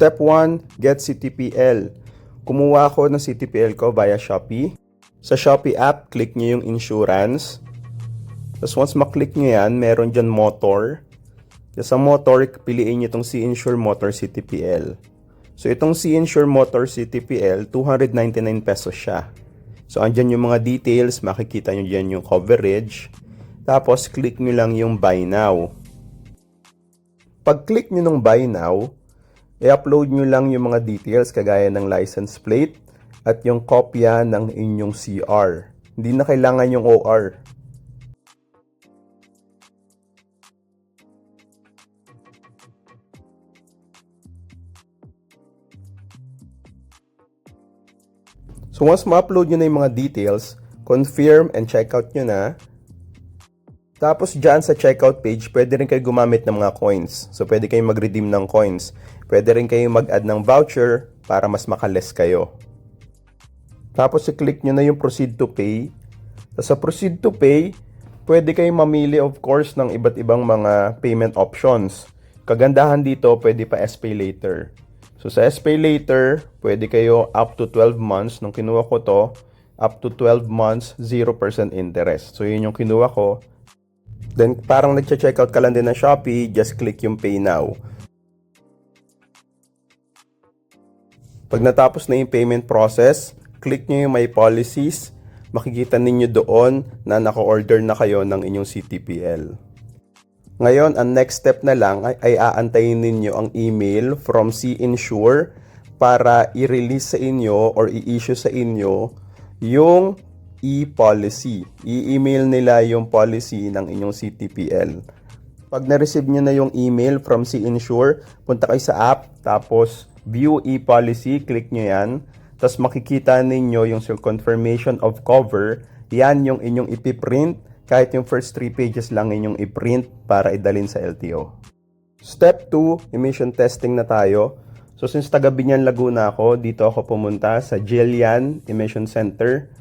Step 1, get CTPL. Kumuha ako ng CTPL ko via Shopee. Sa Shopee app, click nyo yung insurance. Tapos once maklik nyo yan, meron dyan motor. Sa motor, piliin nyo itong C-Insure Motor CTPL. So itong C-Insure Motor CTPL, 299 pesos siya. So andyan yung mga details, makikita nyo dyan yung coverage. Tapos click nyo lang yung Buy Now. Pag click nyo ng Buy Now, i-upload nyo lang yung mga details kagaya ng license plate at yung kopya ng inyong CR. Hindi na kailangan yung OR. So once ma-upload nyo na yung mga details, confirm and checkout nyo na. Tapos dyan sa checkout page, pwede rin kayo gumamit ng mga coins. So pwede kayong mag-redeem ng coins. Pwede rin kayong mag-add ng voucher para mas makaless kayo. Tapos i-click nyo na yung proceed to pay. Sa proceed to pay, pwede kayong mamili of course ng iba't ibang mga payment options. Kagandahan dito, pwede pa SPay later. So sa SPay later, pwede kayo up to 12 months. Nung kinuha ko to, up to 12 months, 0% interest. So yun yung kinuha ko. Then parang nagche-checkout ka lang din ng Shopee, just click yung Pay Now. Pag natapos na yung payment process, click nyo yung My Policies. Makikita ninyo doon na naka-order na kayo ng inyong CTPL. Ngayon, ang next step na lang ay aantayin ninyo ang email from C-Insure para i-release sa inyo or i-issue sa inyo yung e-policy. I-email nila yung policy ng inyong CTPL. Pag na-receive nyo na yung email from C-Insure, punta kayo sa app, tapos view e-policy, click nyo yan. Tapos makikita ninyo yung confirmation of cover. Yan yung inyong ipiprint. Kahit yung first 3 pages lang inyong iprint para idalin sa LTO. Step 2, emission testing na tayo. So since taga Binyan, Laguna ako, dito ako pumunta sa Jillian Emission Center.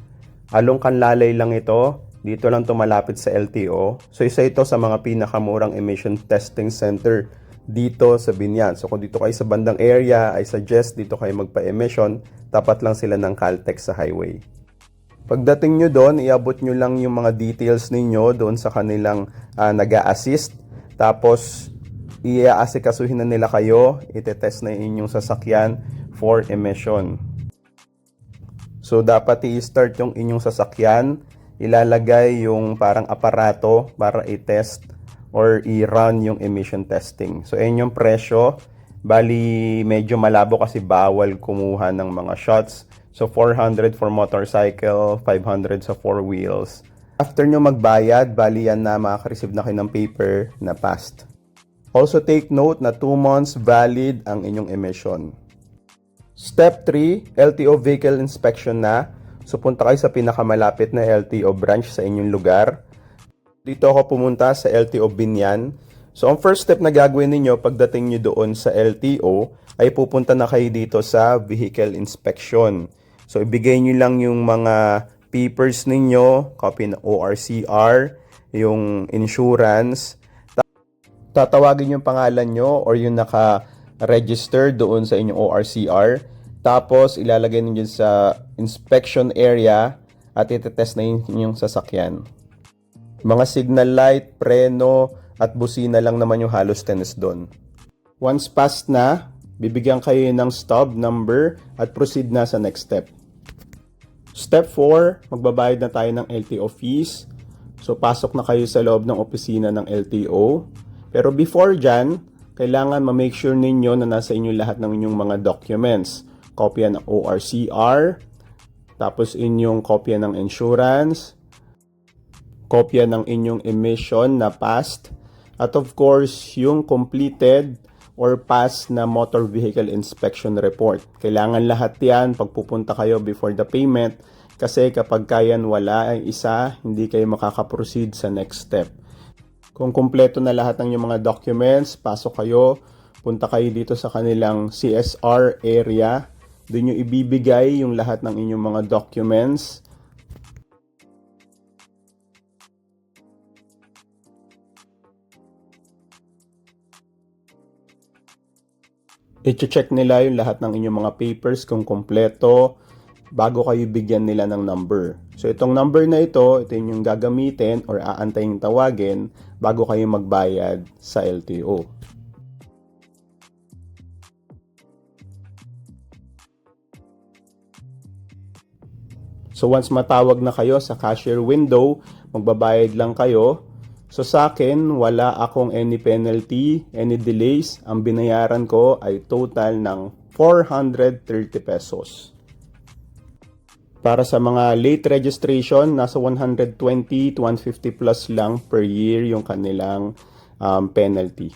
Along Kanlalay lang ito. Dito lang tumalapit sa LTO. So isa ito sa mga pinakamurang emission testing center dito sa Binyan. So kung dito kayo sa bandang area, I suggest dito kayo magpa-emission. Tapat lang sila ng Caltex sa highway. Pagdating nyo doon, iabot nyo lang yung mga details ninyo doon sa kanilang nag-a-assist. Tapos, i-aasikasuhin na nila kayo. Itetest na inyong sasakyan for emission. So, dapat i-start yung inyong sasakyan. Ilalagay yung parang aparato para i-test or i-run yung emission testing. So, ayun yung presyo. Bali, medyo malabo kasi bawal kumuha ng mga shots. So, 400 for motorcycle, 500 sa 4 wheels. After nyo magbayad, bali yan na makaka-receive na kayo ng paper na passed. Also take note na 2 months valid ang inyong emission. Step 3, LTO vehicle inspection na. So, punta kayo sa pinakamalapit na LTO branch sa inyong lugar. Dito ako pumunta sa LTO Binyan. So, ang first step na gagawin ninyo pagdating nyo doon sa LTO ay pupunta na kayo dito sa vehicle inspection. So, ibigay nyo lang yung mga papers ninyo, copy ng ORCR, yung insurance. Tatawagin yung pangalan nyo or yung naka-register doon sa inyong ORCR. Tapos, ilalagay ninyo sa inspection area at itetest na yung sasakyan. Mga signal light, preno, at busina lang naman yung halos tennis doon. Once passed na, bibigyan kayo ng stub number at proceed na sa next step. Step 4, magbabayad na tayo ng LTO fees. So, pasok na kayo sa loob ng opisina ng LTO. Pero before dyan, kailangan ma-make sure ninyo na nasa inyo lahat ng inyong mga documents. Kopya ng ORCR, tapos inyong kopya ng insurance, kopya ng inyong emission na passed, at of course, yung completed or pass na motor vehicle inspection report. Kailangan lahat yan pagpupunta kayo before the payment kasi kapag kayan wala ay isa, hindi kayo makaka-proceed sa next step. Kung kumpleto na lahat ng inyong mga documents, pasok kayo, punta kayo dito sa kanilang CSR area. Doon nyo ibibigay yung lahat ng inyong mga documents. I-check nila yung lahat ng inyong mga papers kung kompleto bago kayo bigyan nila ng number. So itong number na ito yung gagamitin or aantayin tawagin bago kayo magbayad sa LTO. So once matawag na kayo sa cashier window, magbabayad lang kayo. So sa akin, wala akong any penalty, any delays. Ang binayaran ko ay total ng 430 pesos. Para sa mga late registration, nasa 120 to 150 plus lang per year yung kanilang penalty.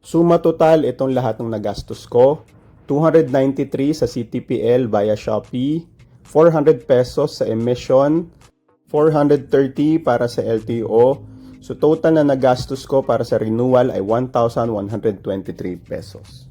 Suma total, itong lahat ng nagastos ko. 293 sa CTPL via Shopee, 400 pesos sa emission, 430 para sa LTO. So total na nagastos ko para sa renewal ay 1,123 pesos.